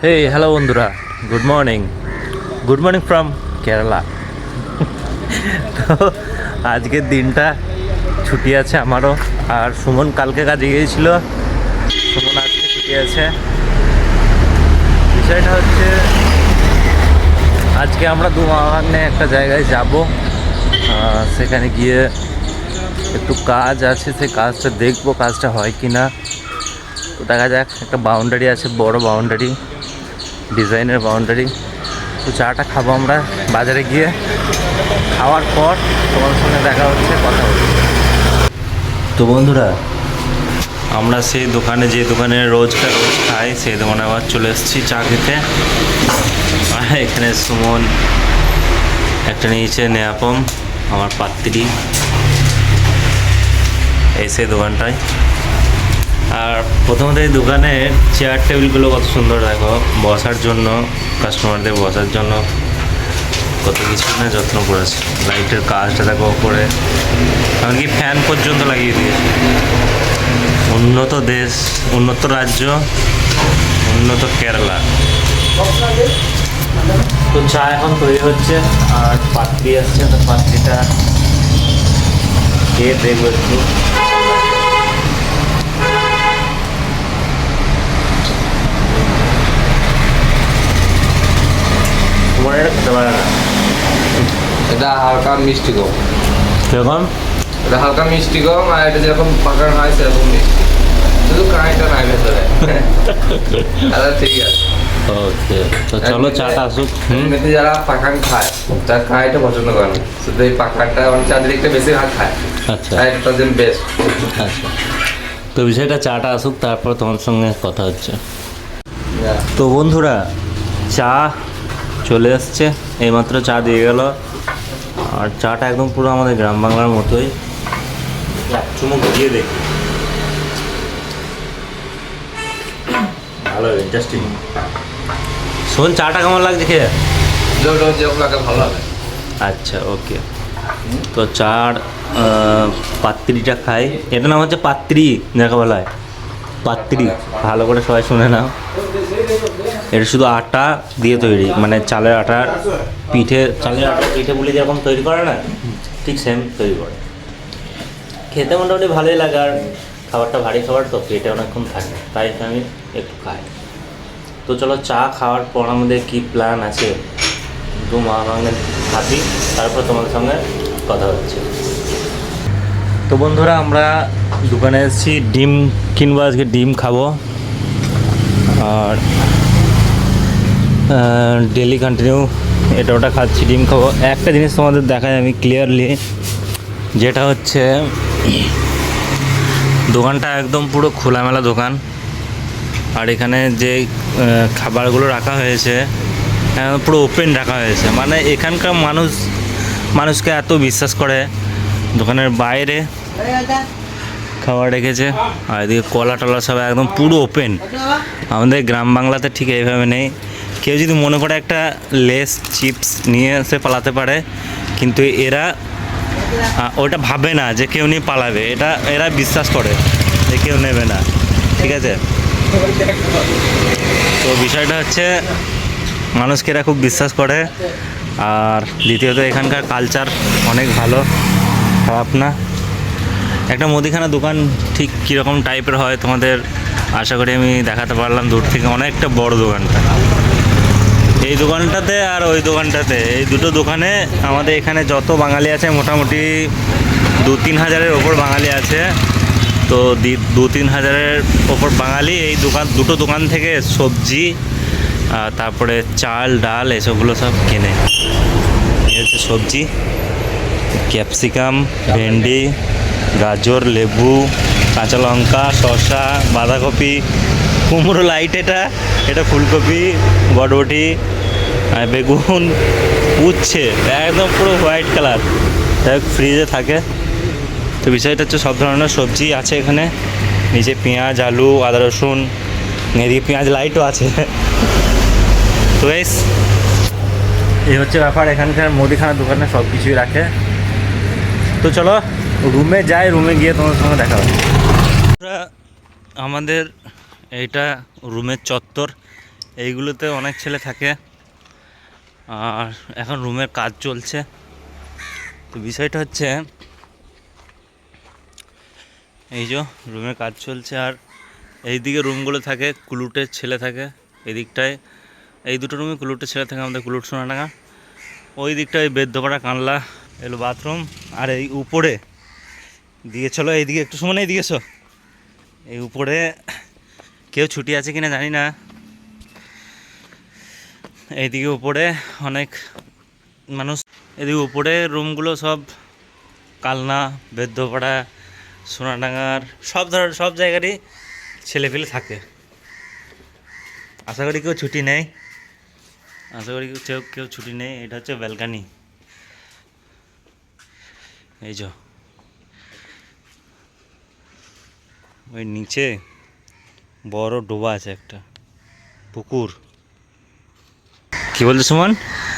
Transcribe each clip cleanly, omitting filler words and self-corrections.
হে hello বন্ধুরা, good morning from Kerala. তো আজকের দিনটা ছুটি আছে আমারও, আর সুমন কালকে কাজে গিয়েছিল, সুমন আজকে ছুটি আছে। বিষয়টা হচ্ছে আজকে আমরা দুমাভাগ্নে একটা জায়গায় যাব, সেখানে গিয়ে একটু কাজ আছে, সেই কাজটা দেখবো কাজটা হয় কি না। তো দেখা যাক, একটা বাউন্ডারি আছে, বড় বাউন্ডারি, ডিজাইনের বাউন্ডারি। তো চাটা খাবো আমরা বাজারে গিয়ে, খাওয়ার পর তোমার সঙ্গে দেখা হচ্ছে, কথা হচ্ছে। তো বন্ধুরা, আমরা সেই দোকানে, যে দোকানে রোজ খাই, সেই দোকানে আবার চলে এসেছি চা খেতে। এখানে সুমন একটা নিয়েছে নেয়াপম, আমার পাত্রী, এই সেই দোকানটায়। আর প্রথমত এই দোকানের চেয়ার টেবিলগুলো কত সুন্দর, দেখো, বসার জন্য, কাস্টমারদের বসার জন্য কত কিছু না যত্ন করেছে। লাইটের কাজটা দেখো ওপরে, এমনকি ফ্যান পর্যন্ত লাগিয়ে দিয়েছে। উন্নত দেশ, উন্নত রাজ্য, উন্নত কেরালা। তো চা এখন তৈরি হচ্ছে, আর পাত্রী আসছে, তো পাত্রীটা খেয়ে দেখবো একটু। খেতে পারে না, এটা হালকা মিষ্টি কম। কিরকম? এটা হালকা মিষ্টি কম, আর এটা যেরকম পাকানো হয় সেরকম মিষ্টি, শুধু কাঁইটা নাই ভেতরে। আচ্ছা ঠিক আছে, ওকে। তো চলো চাটা আসুক। এমনিতে যারা পাকান খায় তারা কাঁইটা পছন্দ করে না, শুধু এই পাকানটা মানে চারদিকটা বেশি ভাগ খায়। আচ্ছা এটা তার জন্য বেস্ট। আচ্ছা, তো বিষয়টা চাটা আসুক, তারপর তোমার সঙ্গে কথা হচ্ছে। তো বন্ধুরা, চা চলে এসছে, এইমাত্র চা দিয়ে গেল। আর চাটা একদম পুরো আমাদের গ্রাম বাংলার মতোই, এক চুমুক দিয়ে দেখি, ভালো, ইন্টারেস্টিং। শোন, চাটা কেমন লাগছে খেয়ে? যেরকম লাগে ভালো লাগে। আচ্ছা, ওকে। তো চার পাত্রিটা খাই। এটা নাম হচ্ছে পাত্রি, যাকে বলা হয় পাত্রি। ভালো করে সবাই শুনে নাও, এটা শুধু আটা দিয়ে তৈরি, মানে চালের আটার পিঠে, চালের আটার পিঠে বলে যেরকম তৈরি করে না, ঠিক সেম তৈরি করে। খেতে মোটামুটি ভালোই লাগে, আর খাবারটা ভারী খাবার তো, পেটে অনেকক্ষণ থাকে, তাই আমি একটু খাই। তো চলো, চা খাওয়ার পর আমাদের কী প্ল্যান আছে দু মা ভাঙে খাবি, তারপর তোমাদের সঙ্গে কথা হচ্ছে। তো বন্ধুরা, আমরা দোকানে এসেছি, ডিম কিনবো, আজকে ডিম খাবো। আর ডেলি কন্টিনিউ এটা ওটা খাচ্ছি, ডিম খাবো। একটা জিনিস তোমাদের দেখাই আমি ক্লিয়ারলি, যেটা হচ্ছে দোকানটা একদম পুরো খোলামেলা দোকান। আর এখানে যে খাবারগুলো রাখা হয়েছে পুরো ওপেন রাখা হয়েছে, মানে এখানকার মানুষকে এত বিশ্বাস করে। দোকানের বাইরে খাবার রেখেছে, আর এদিকে কলা টলা সব একদম পুরো ওপেন। আমাদের গ্রাম বাংলাতে ঠিক এইভাবে নেই। কেউ যদি মনে করে একটা লেস চিপস নিয়ে এসে পালাতে পারে, কিন্তু এরা ওটা ভাবে না যে কেউ নিয়ে পালাবে, এরা বিশ্বাস করে যে কেউ নেবে না, ঠিক আছে? তো বিষয়টা হচ্ছে মানুষকে এরা খুব বিশ্বাস করে। আর দ্বিতীয়ত এখানকার কালচার অনেক ভালো, খারাপ না। একটা মুদিখানা দোকান ঠিক কীরকম টাইপের হয় তোমাদের আশা করি আমি দেখাতে পারলাম দূর থেকে। অনেকটা বড় দোকানটা, এই দোকানটাতে আর ওই দোকানটাতে, এই দুটো দোকানে আমাদের এখানে যত বাঙালি আছে মোটামুটি 2-3 হাজারের ওপর বাঙালি আছে। তো 2-3 হাজারের ওপর বাঙালি এই দুটো দোকান থেকে সবজি, তারপরে চাল ডাল এসবগুলো সব কেনে। এই হচ্ছে সবজি, ক্যাপসিকাম, ভেন্ডি, গাজর, লেবু, কাঁচা লঙ্কা, শসা, বাঁধাকপি, কুমড়ো লাইট, এটা ফুলকপি, বরবটি, বেগুন, উচ্ছে, একদম পুরো হোয়াইট কালার, ফ্রিজে থাকে। তো বিষয়টা হচ্ছে সব ধরনের সবজি আছে এখানে, নিচে পেঁয়াজ, আলু, আদা রসুন, এদিকে পেঁয়াজ লাইটও আছে। তো এই হচ্ছে ব্যাপার, এখানকার মুদিখানা দোকানে সব কিছুই রাখে। তো চলো রুমে যাই, রুমে গিয়ে তোমার সঙ্গে দেখা হবে। আমাদের এইটা রুমের চত্বর, এইগুলোতে অনেক ছেলে থাকে। আর এখন রুমের কাজ চলছে। তো বিষয়টা হচ্ছে এই যে রুমের কাজ চলছে, আর এইদিকে রুমগুলো থাকে কুলুটের ছেলে থাকে। এই দিকটায় এই দুটো রুমে কুলুটের ছেলে থাকে, আমাদের কুলুট সোনাডাঙ্গা। ওই দিকটায় বেদ্যপাড়া কানলা এলো বাথরুম। আর এই উপরে দিয়ে চলো এইদিকে একটু সময় এইদিকে এসো। এই উপরে কেউ ছুটি আছে কিনা জানি না। এইদিকে উপরে অনেক মানুষ, এদিকে উপরে রুমগুলো সব কালনা, বেদ্যপাড়া, সোনাডাঙ্গার সব জায়গারই ছেলেপেলে থাকে। আশা করি কেউ ছুটি নেই, কেউ ছুটি নেই। এটা হচ্ছে ব্যালকানি। এই যে ওই নিচে বড় ডোবা আছে, একটা পুকুর। কি বলছো সুমন?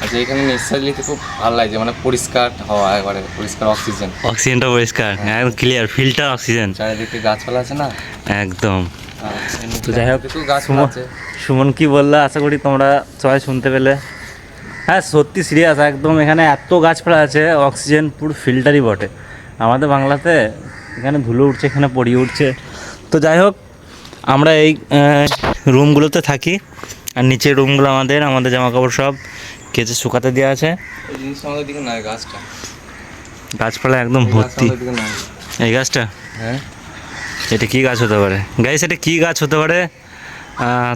আচ্ছা, এখানে নিঃশ্বাস নিতে খুব ভালো লাগছে, মানে পরিষ্কার হাওয়া, একবারে পরিষ্কার অক্সিজেন। অক্সিজেনটা পরিষ্কার, একদম ক্লিয়ার, ফিল্টার অক্সিজেন। চারিদিকে গাছপালা আছে না, একদম। তো যাই হোক, গাছপালা আছে। সুমন কি বললো আশা করি তোমরা সবাই শুনতে পেলে। হ্যাঁ সত্যি সিরিয়াস, একদম এখানে এত গাছপালা আছে, অক্সিজেন পুরো ফিল্টারই বটে। আমাদের বাংলাতে এখানে ধুলো উঠছে, এখানে পড়িয়ে উঠছে। তো যাই হোক, আমরা এই রুমগুলোতে থাকি। আর নিচের রুমগুলো আমাদের জামা কাপড় সব কেচে শুকাতে দেওয়া আছে। এই জিনিসটা আমাদের দিকে নাই, গাছটা গাছপালা একদম ভর্তি। এই গাছটা, হ্যাঁ, এটা কি গাছ হতে পারে গাইস? এটা কি গাছ হতে পারে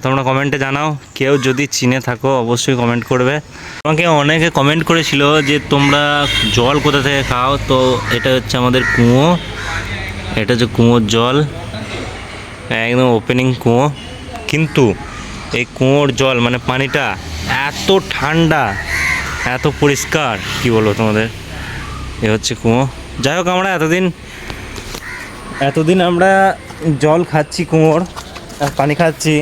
তোমরা কমেন্টে জানাও। কেউ যদি চিনে থাকো অবশ্যই কমেন্ট করবে। আমাকে অনেকে কমেন্ট করেছিল যে তোমরা জল কোথা থেকে খাও। তো এটা হচ্ছে আমাদের কুয়ো, এটা হচ্ছে কুয়োর জল, একদম ওপেনিং কুয়ো। কিন্তু এই কুয়োর জল মানে পানিটা এত ঠান্ডা, এত পরিষ্কার, কি বলবো তোমাদের। এ হচ্ছে কুয়ো। যাই হোক, আমরা এতদিন আমরা জল খাচ্ছি কুয়োর, পানি খাচ্ছি,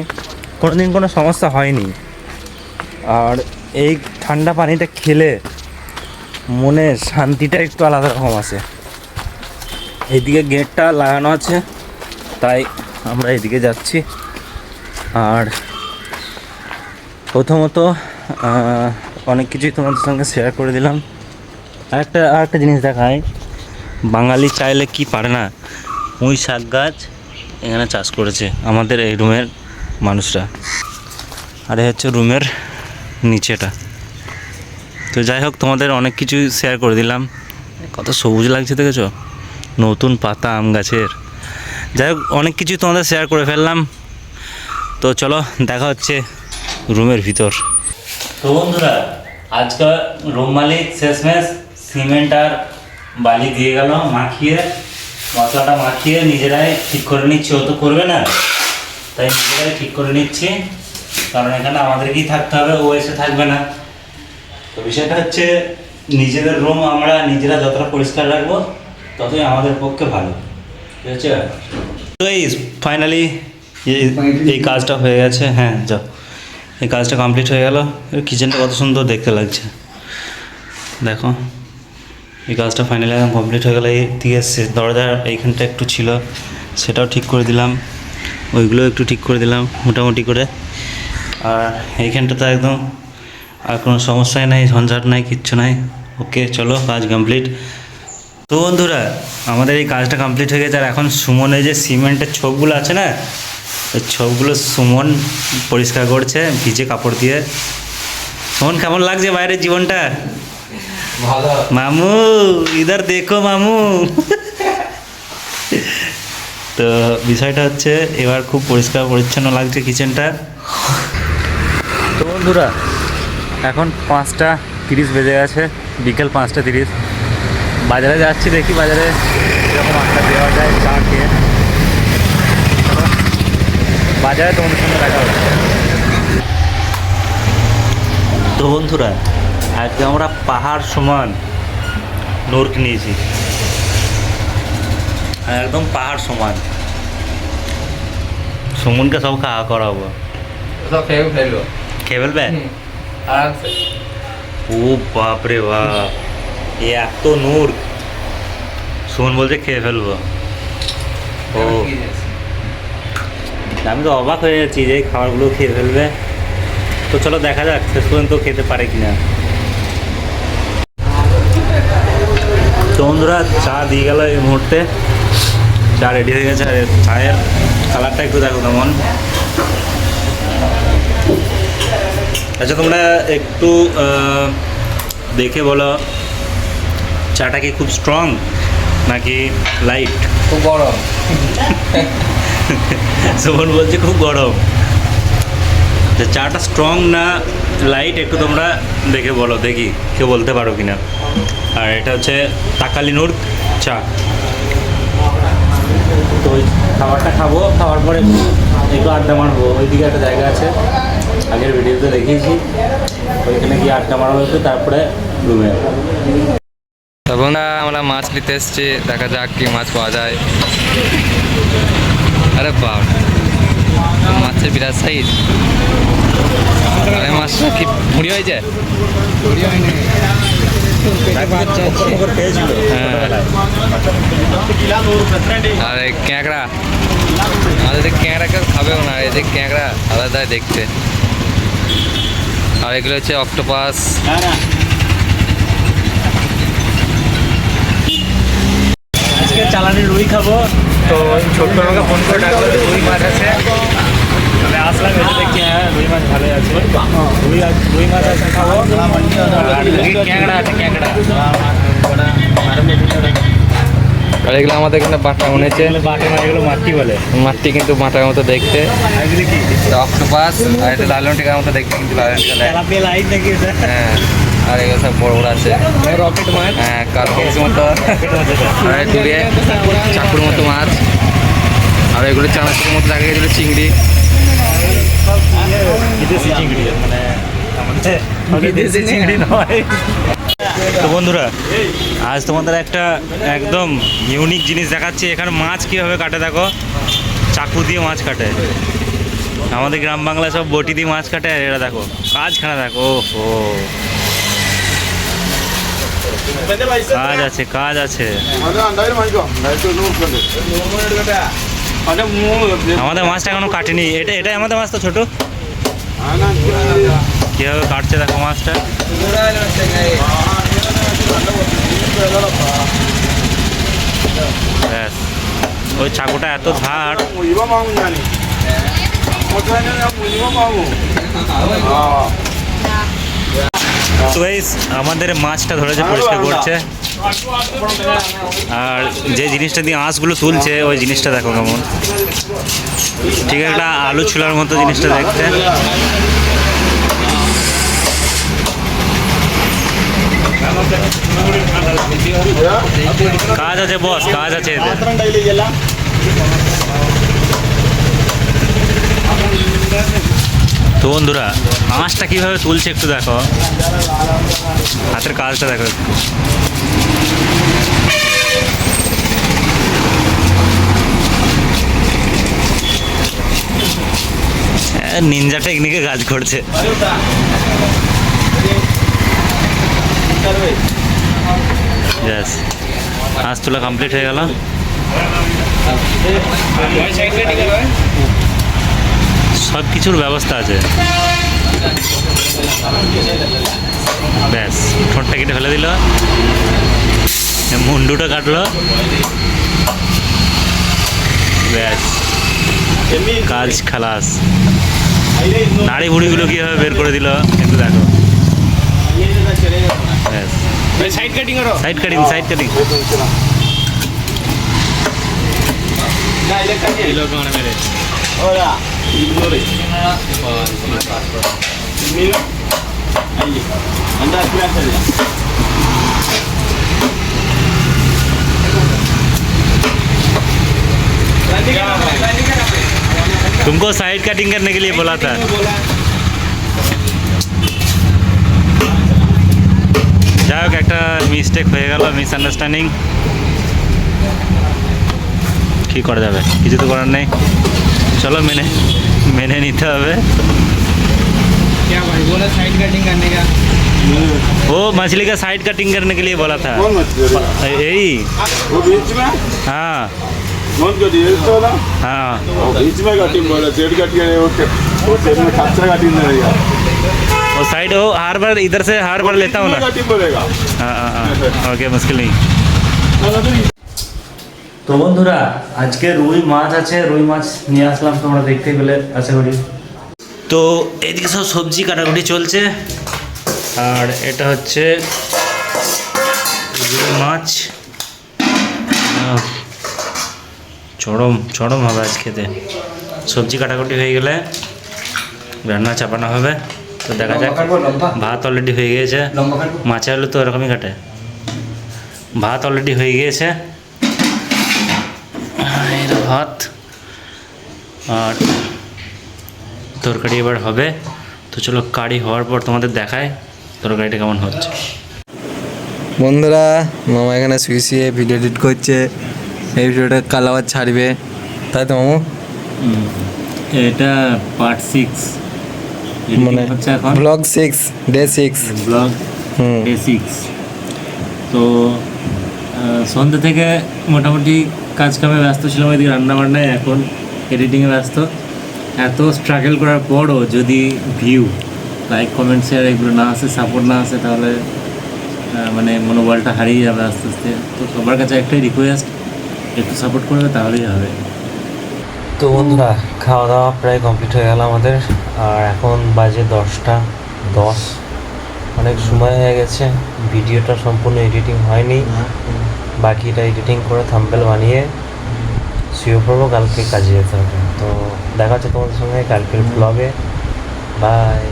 কোনোদিন কোনো সমস্যা হয়নি। আর এই ঠান্ডা পানিটা খেলে মনে শান্তিটা একটু আলাদা রকম আছে। এইদিকে গেটটা লাগানো আছে, তাই আমরা এদিকে যাচ্ছি। আর প্রথমত অনেক কিছুই তোমাদের সঙ্গে শেয়ার করে দিলাম। আরেকটা জিনিস দেখায়, বাঙালি চাইলে কি পারে না, পুঁই শাক গাছ এখানে চাষ করেছে আমাদের এই রুমের মানুষরা। আর এই হচ্ছে রুমের নিচেটা। তো যাই হোক, তোমাদের অনেক কিছু শেয়ার করে দিলাম। কত সবুজ লাগছে দেখেছো, নতুন পাতা আম গাছের। যাই হোক, অনেক কিছু তোমাদের শেয়ার করে ফেললাম। তো চলো দেখা হচ্ছে রুমের ভিতর। তো বন্ধুরা, আজকাল রুম মালিক শেষমেশ সিমেন্ট আর বালি দিয়ে গেল, মাখিয়ে মশলাটা মাখিয়ে নিজেরাই ঠিক করে নিচ্ছি। ও তো করবে না, তাই নিজেরাই ঠিক করে নিচ্ছি, কারণ এখানে আমাদেরকেই থাকতে হবে, ও এসে থাকবে না। তো বিষয়টা হচ্ছে নিজেদের রুম আমরা নিজেরা যতটা পরিষ্কার রাখবো ততই আমাদের পক্ষে ভালো, ঠিক আছে? তো এই ফাইনালি এই কাজটা হয়ে গেছে। হ্যাঁ যাও, এই কাজটা কমপ্লিট হয়ে গেল। কিচেনটা কত সুন্দর দেখতে লাগছে, দেখো। এই কাজটা ফাইনালি একদম কমপ্লিট হয়ে গেল। এই দিকে দরজা এইখানটা একটু ছিল, সেটাও ঠিক করে দিলাম, ওইগুলো একটু ঠিক করে দিলাম মোটামুটি করে। আর এইখানটা তো একদম আর কোনো সমস্যাই নাই, ঝঞ্ঝাট নাই, কিচ্ছু নাই। ওকে চলো, কাজ কমপ্লিট। তো বন্ধুরা, আমাদের এই কাজটা কমপ্লিট হয়ে গেছে। আর এখন সুমনের যে সিমেন্টের ছোপগুলো আছে না, ওই ছোপগুলো সুমন পরিষ্কার করছে ভিজে কাপড় দিয়ে। সুমন, কেমন লাগছে বাইরের জীবনটা? ভালো। মামু ইধার দেখো মামু। তো বিষয়টা হচ্ছে এবার খুব পরিষ্কার পরিচ্ছন্ন লাগছে কিচেনটা। তো বন্ধুরা, এখন 5:30 বেজে গেছে, বিকেল 5:30। বাজারে যাচ্ছি, দেখি বাজারে এরকম আড্ডা দেওয়া যায় চা খেয়ে। বাজারে তোমাদের সঙ্গে দেখা হচ্ছে। তো বন্ধুরা, আজকে আমরা পাহাড় সমান নূর্ক নিয়েছি, একদম পাহাড় সমান। সুমনকে সব খাওয়া করাবো, সব খেয়ে ফেলবো। খেয়ে ফেলবে আরামসে। ও বাপরে বাপ, এ এত নূর্ক! সুমন বলছে খেয়ে ফেলবো। ও আমি তো অবাক হয়ে যাচ্ছি যে এই খাবারগুলো খেয়ে ফেলবে। তো চলো দেখা যাক শেষ পর্যন্ত খেতে পারে কিনা। তো বন্ধুরা চা দিয়ে গেল এই মুহূর্তে, চা রেডি হয়ে গেছে। আর চায়ের কালারটা একটু দেখো কেমন। আচ্ছা তোমরা একটু দেখে বলো চাটা কি খুব স্ট্রং নাকি লাইট? খুব গরম। সুমন বলছে খুব গরম। তো চাটা স্ট্রং না লাইট একটু তোমরা দেখে বলো, দেখি কেউ বলতে পারো কিনা। আর এটা হচ্ছে তাকালি নূর চা। তো ওই খাবারটা খাবো, খাওয়ার পরে একটু আড্ডা মারবো। ওইদিকে একটা জায়গা আছে, আগের ভিডিওতে দেখিয়েছি, ওইখানে গিয়ে আড্ডা মারবো একটু, তারপরে রুমে। তখন আমরা মাছ নিতে এসেছি, দেখা যাক কি মাছ পাওয়া যায়। আরে বাপ, মাছের বিরাট সাইজ। আরে মাছটা কি মুড়ি হয়েছে? আর এই ক্যাঁকড়া, আমাদের ক্যাঁকড়া কেউ খাবেও না, এই যে ক্যাঁকড়া আলাদা দেখতে। আর এগুলো হচ্ছে অক্টোপাস। আজকে চালানি রুই খাবো। তো ছোট্ট আমাকে ফোন করে ডাকলো যে রুই মাছ আছে, আমি আসলাম, এসে দেখছি হ্যাঁ রুই মাছ ভালোই আছে। রুই মাছ আছে খাবো। আর ক্যাঁকড়া আছে, ক্যাঁকড়া। আর এগুলো আমাদের এখানে বাটা মনে হচ্ছে, বাটে মাছ, এগুলো মাটি বলে। মাটি কিন্তু বাটার মতো দেখতে। অক্টোপাস আর এটা লালন টিকার মতো দেখতে, কিন্তু লালন টিকা লাইট নাকি? হ্যাঁ। আর এগুলো সব বড় বড় আছে, রকেট মাছ। হ্যাঁ কার্পেটস মতো। আর দূরে চাকুর মতো মাছ। আর এগুলো চানাচুরের মতো দেখা গেছিলো চিংড়ি। বিদেশি চিংড়ি, মানে আমাদের বিদেশি চিংড়ি নয়। তো বন্ধুরা আজ তোমাদের একটা একদম ইউনিক জিনিস দেখাচ্ছি। এখানে মাছ কীভাবে কাটে দেখো, চাকু দিয়ে মাছ কাটে। আমাদের গ্রাম বাংলায় সব বটি দিয়ে মাছ কাটে, আর এরা দেখো কাজখানা দেখো। ও কাজ আছে, কাজ আছে। আমাদের মাছটা এখনো কাটেনি। এটাই আমাদের মাছ। তো ছোট কীভাবে কাটছে দেখো মাছটা। ব্যাস, ওই চাকুটা এত ধার। তো এই আমাদের মাছটা ধরেছে, পরিষ্কার করছে। আর যে জিনিসটা দিয়ে আঁশগুলো তুলছে, ওই জিনিসটা দেখো কেমন। ঠিক আছে, একটা আলু ছোলার মতো জিনিসটা দেখতে। কাজ আছে বস, কাজ আছে এদের। তো বন্ধুরা আঁশটা কীভাবে তুলছে একটু দেখো, হাতের কাজটা দেখো একটু। নিনজা টেকনিকে কাজ করছে। আঁশ তোলা কমপ্লিট হয়ে গেল। সব কিছুর ব্যবস্থা আছে। ব্যাস, ঠোঁটটা কেটে ফেলে দিল, মুন্ডুটা কাটলো, ব্যাস কাজ খালাস। নাড়ি বুড়িগুলো কীভাবে বের করে দিল একটু দেখো। ব্যাস, সাইড কাটিং, সাইড কাটিং। तुमको साइड कटिंग करने के लिए बोला था। যাই হোক, একটা মিস্টেক হয়ে গেল, মিসআন্ডারস্ট্যান্ডিং। কী করা যাবে, কিছু তো করার নেই। চলো মেনে নিতে হবে। क्या भाई बोला साइड कटिंग करने का? वो मछली का साइड कटिंग करने के लिए बोला था। कौन मछली? यही। वो बीच में हाँ कौन कटी है तो ना हाँ। वो बीच में कटिंग बोला सेट कट के वो सेट में खर्चा कटिंग रहेगा। वो साइड हो, हर बार इधर से हर बार लेता हूँ ना। टीम बोलेगा हाँ हाँ हाँ, ओके, मुश्किल नहीं। তো বন্ধুরা আজকে রুই মাছ আছে, রুই মাছ নিয়ে আসলাম, তোমরা দেখতে পেলে আশা করি। তো এদিকে সব সবজি কাটাকুটি চলছে, আর এটা হচ্ছে রুই মাছ। চরম চরম হবে আজ খেতে। সবজি কাটাকুটি হয়ে গেলে রান্না চাপানো হবে। তো দেখা যাক। ভাত অলরেডি হয়ে গিয়েছে, মাছের আলু তো এরকমই কাটে। ভাত অলরেডি হয়ে গিয়েছে, এর ভাত আর তরকারি এবার হবে। তো চলো, কারি হওয়ার পর তোমাদের দেখায় তরকারিটা কেমন হচ্ছে। বন্ধুরা, মামা এখানে শুয়ে শুয়ে ভিডিও এডিট করছে। এই ভিডিওটা কাল আবার ছাড়বে, তাই তো মামু? এটা পার্ট 6 মানে হচ্ছে এখন, ব্লগ 6 ডে 6 ব্লগ ডে 6। তো সন্ধ্যে থেকে মোটামুটি কাজ কামে ব্যস্ত ছিলাম, এদিকে রান্নাবান্নায়, এখন এডিটিংয়ে ব্যস্ত। এত স্ট্রাগল করার পরও যদি ভিউ, লাইক, কমেন্ট, শেয়ার এগুলো না আসে, সাপোর্ট না আসে, তাহলে মানে মনোবলটা হারিয়ে যাবে আস্তে আস্তে। তো সবার কাছে একটাই রিকোয়েস্ট, একটু সাপোর্ট করবে, তাহলেই হবে। তো বন্ধুরা, খাওয়া দাওয়া প্রায় কমপ্লিট হয়ে গেল আমাদের, আর এখন বাজে 10:10। অনেক সময় হয়ে গেছে, ভিডিওটা সম্পূর্ণ এডিটিং হয়নি, বাকিটা এডিটিং করে থাম্বনেল বানিয়ে শুয়ে পড়বো, কালকে কাজে যেতে হবে। তো দেখা হচ্ছে তোমাদের সঙ্গে কালকের ব্লগে। বাই।